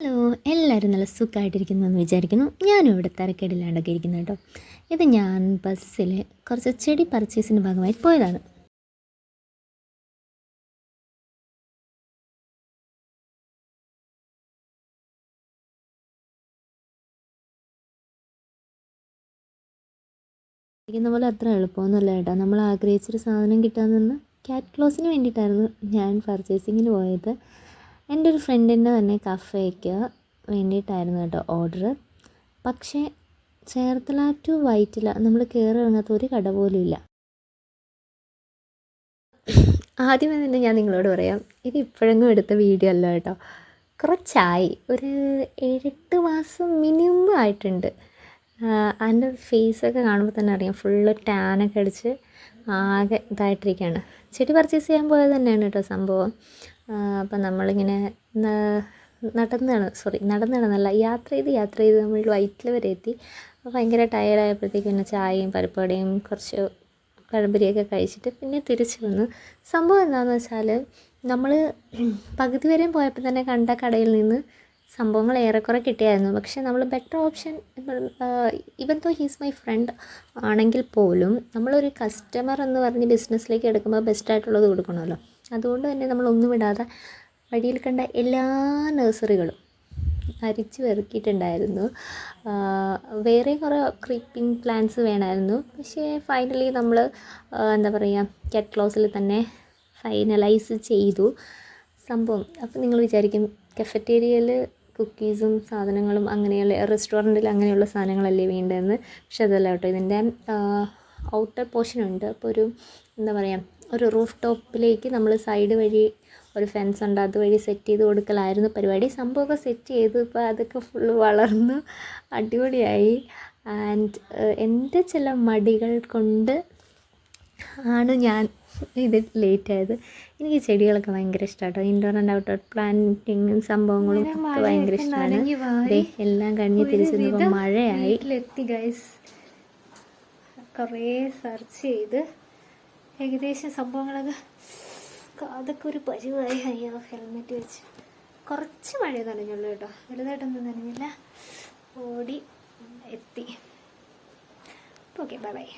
Hello, എല്ലാവരും നല്ല സുഖമായിട്ടിരിക്കുന്നു എന്ന് വിചാരിക്കുന്നു. ഞാനും ഇവിടെ തിരക്കേടില്ലാണ്ടൊക്കെ ഇരിക്കുന്നു കേട്ടോ. ഇത് ഞാൻ ബസ്സിൽ കുറച്ച് ചെടി പർച്ചേസിൻ്റെ ഭാഗമായി പോയതാണ്. ഇരിക്കുന്ന പോലെ അത്ര എളുപ്പമൊന്നുമല്ല കേട്ടോ. നമ്മൾ ആഗ്രഹിച്ചൊരു സാധനം കിട്ടാൻ നിന്ന് ക്യാറ്റ് ക്ലോസിന് വേണ്ടിയിട്ടായിരുന്നു ഞാൻ പർച്ചേസിങ്ങിന് പോയത്. എൻ്റെ ഒരു ഫ്രണ്ടിൻ്റെ തന്നെ കഫേക്ക് വേണ്ടിയിട്ടായിരുന്നു കേട്ടോ ഓർഡർ. പക്ഷേ ചേർത്തല ടു വൈറ്റില നമ്മൾ കയറി ഇറങ്ങാത്ത ഒരു കട പോലും ഇല്ല. ആദ്യമേ തന്നെ ഞാൻ നിങ്ങളോട് പറയാം, ഇത് ഇപ്പോഴെങ്ങും എടുത്ത വീഡിയോ അല്ല കേട്ടോ. കുറച്ചായി, ഒരു 7-8 മാസം മിനിമം ആയിട്ടുണ്ട്. അതിൻ്റെ ഫേസൊക്കെ കാണുമ്പോൾ തന്നെ അറിയാം, ഫുള്ള് ടാനൊക്കെ അടിച്ച് ആകെ ഇതായിട്ടിരിക്കുകയാണ്. ചെടി പർച്ചേസ് ചെയ്യാൻ പോയത് തന്നെയാണ് കേട്ടോ സംഭവം. അപ്പം നമ്മളിങ്ങനെ നടന്നല്ല, യാത്ര ചെയ്ത് നമ്മൾ വൈറ്റില വരെ എത്തി. ഭയങ്കര ടയേർഡായപ്പോഴത്തേക്ക് പിന്നെ ചായയും പരിപ്പുവടയും കുറച്ച് പഴംപൊരിയൊക്കെ കഴിച്ചിട്ട് പിന്നെ തിരിച്ചു വന്നു. സംഭവം എന്താണെന്ന് വെച്ചാൽ, നമ്മൾ പകുതി വരെയും പോയപ്പോൾ തന്നെ കണ്ട കടയിൽ നിന്ന് സംഭവങ്ങൾ ഏറെക്കുറെ കിട്ടിയായിരുന്നു. പക്ഷേ നമ്മൾ better option, even though he's my friend ആണെങ്കിൽ പോലും നമ്മളൊരു കസ്റ്റമർ എന്ന് പറഞ്ഞ് ബിസിനസ്സിലേക്ക് എടുക്കുമ്പോൾ ബെസ്റ്റായിട്ടുള്ളത് കൊടുക്കണമല്ലോ. അതുകൊണ്ട് തന്നെ നമ്മളൊന്നും വിടാതെ വഴിയിൽ കണ്ട എല്ലാ നഴ്സറികളും അരിച്ച് പെറുക്കിയിട്ടുണ്ടായിരുന്നു. വേറെ കുറേ ക്രീപ്പിംഗ് പ്ലാന്റ്സ് വേണമായിരുന്നു. പക്ഷേ ഫൈനലി നമ്മൾ എന്താ പറയുക, ക്യാറ്റ് ക്ലോസിൽ തന്നെ ഫൈനലൈസ് ചെയ്തു സംഭവം. അപ്പോൾ നിങ്ങൾ വിചാരിക്കും, കഫറ്റേരിയയിൽ കുക്കീസും സാധനങ്ങളും അങ്ങനെയുള്ള റെസ്റ്റോറൻറ്റിൽ അങ്ങനെയുള്ള സാധനങ്ങളല്ലേ വേണ്ടതെന്ന്. പക്ഷെ അതല്ല കേട്ടോ, ഇതിൻ്റെ ഔട്ടർ പോർഷനുണ്ട്. അപ്പോൾ ഒരു എന്താ പറയുക, ഒരു റൂഫ് ടോപ്പിലേക്ക് നമ്മൾ സൈഡ് വഴി ഒരു ഫെൻസ് ഉണ്ട്, അതുവഴി സെറ്റ് ചെയ്ത് കൊടുക്കലായിരുന്നു പരിപാടി. സംഭവമൊക്കെ സെറ്റ് ചെയ്തു. ഇപ്പോൾ അതൊക്കെ ഫുള്ള് വളർന്നു അടിപൊളിയായി. ആൻഡ് എൻ്റെ ചില മടികൾ കൊണ്ട് ആണ് ഞാൻ ഇത് ലേറ്റായത്. എനിക്ക് ചെടികളൊക്കെ ഭയങ്കര ഇഷ്ടമാണ്. ഇൻഡോർ ആൻഡ് ഔട്ട്ഡോർ പ്ലാന്റിങ്ങും സംഭവങ്ങളും ഒക്കെ ഭയങ്കര ഇഷ്ടമാണ്. എല്ലാം കഴിഞ്ഞ് തിരിച്ചു മഴയായി. എത്തി ഗൈസ്, കുറേ സെർച്ച് ചെയ്ത് ഏകദേശം സംഭവങ്ങളൊക്കെ അതൊക്കെ ഒരു പരിവായി. അയ്യോ, ഹെൽമെറ്റ് വെച്ച് കുറച്ച് മഴ നനഞ്ഞുള്ളൂ കേട്ടോ, വലുതായിട്ടൊന്നും നനഞ്ഞില്ല. ഓടി എത്തി. Okay, bye bye.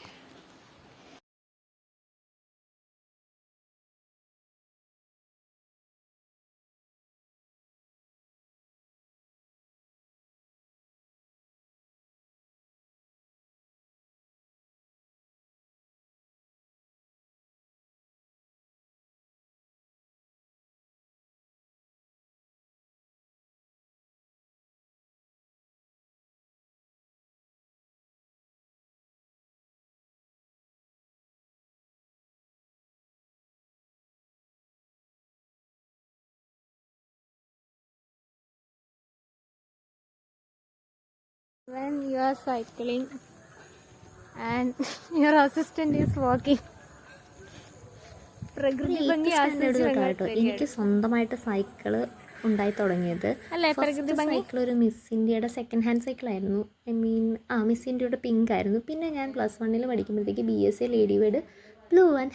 When you are cycling and your assistant is walking, പ്രകൃതി ഭംഗി കേട്ടോ. എനിക്ക് സ്വന്തമായിട്ട് സൈക്കിള് ഉണ്ടായി തുടങ്ങിയത് സൈക്കിൾ ഒരു മിസ് ഇന്ത്യയുടെ സെക്കൻഡ് ഹാൻഡ് സൈക്കിളായിരുന്നു. മിസ് ഇന്ത്യയുടെ പിങ്ക് ആയിരുന്നു. പിന്നെ ഞാൻ +1 പഠിക്കുമ്പോഴത്തേക്ക് BSA lady bird blue and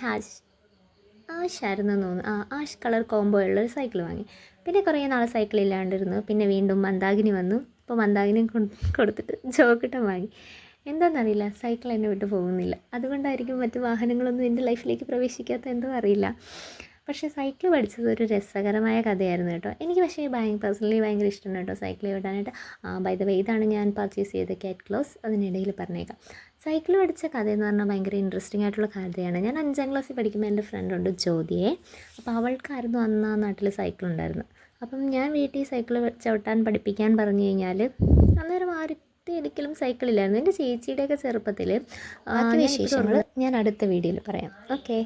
ash ആയിരുന്നു തോന്നുന്നു. ആഷ് കളർ കോംബോ ഉള്ളൊരു സൈക്കിൾ വാങ്ങി. പിന്നെ കുറേ നാൾ സൈക്കിൾ ഇല്ലാണ്ടിരുന്നു. പിന്നെ വീണ്ടും മന്ദാകിനി വന്നു. അപ്പോൾ മന്ദാകിനി കൊടുത്തിട്ട് ജോക്കിട്ടം വാങ്ങി. എന്താണെന്നറിയില്ല, സൈക്കിൾ എന്നെ വിട്ട് പോകുന്നില്ല. അതുകൊണ്ടായിരിക്കും മറ്റു വാഹനങ്ങളൊന്നും എൻ്റെ ലൈഫിലേക്ക് പ്രവേശിക്കാത്ത, എന്തോ അറിയില്ല. പക്ഷേ സൈക്കിൾ പഠിച്ചത് ഒരു രസകരമായ കഥയായിരുന്നു കേട്ടോ. എനിക്ക് പക്ഷേ പേഴ്സണലി ഭയങ്കര ഇഷ്ടമാണ് കേട്ടോ സൈക്കിൾ ഓടാനായിട്ട്. ബൈ ദ വേ, ഇതാണ് ഞാൻ പർച്ചേസ് ചെയ്ത ക്യാറ്റ് ക്ലോസ്. അതിനിടയിൽ പറഞ്ഞേക്കാം, സൈക്കിൾ പഠിച്ച കഥയെന്ന് പറഞ്ഞാൽ ഭയങ്കര ഇൻട്രസ്റ്റിംഗ് ആയിട്ടുള്ള കഥയാണ്. ഞാൻ 5ാം ക്ലാസ്സിൽ പഠിക്കുമ്പോൾ എൻ്റെ ഫ്രണ്ടുണ്ട് ജ്യോതിയെ. അപ്പോൾ അവൾക്കായിരുന്നു അന്ന് ആ നാട്ടിൽ സൈക്കിൾ ഉണ്ടായിരുന്നു. അപ്പം ഞാൻ വീട്ടിൽ സൈക്കിൾ ചവിട്ടാൻ പഠിപ്പിക്കാൻ പറഞ്ഞു കഴിഞ്ഞാൽ അന്നേരം ഒരിക്കലും സൈക്കിളില്ലായിരുന്നു. എൻ്റെ ചേച്ചിയുടെയൊക്കെ ചെറുപ്പത്തിൽ വിശേഷങ്ങൾ ഞാൻ അടുത്ത വീഡിയോയിൽ പറയാം. ഓക്കെ.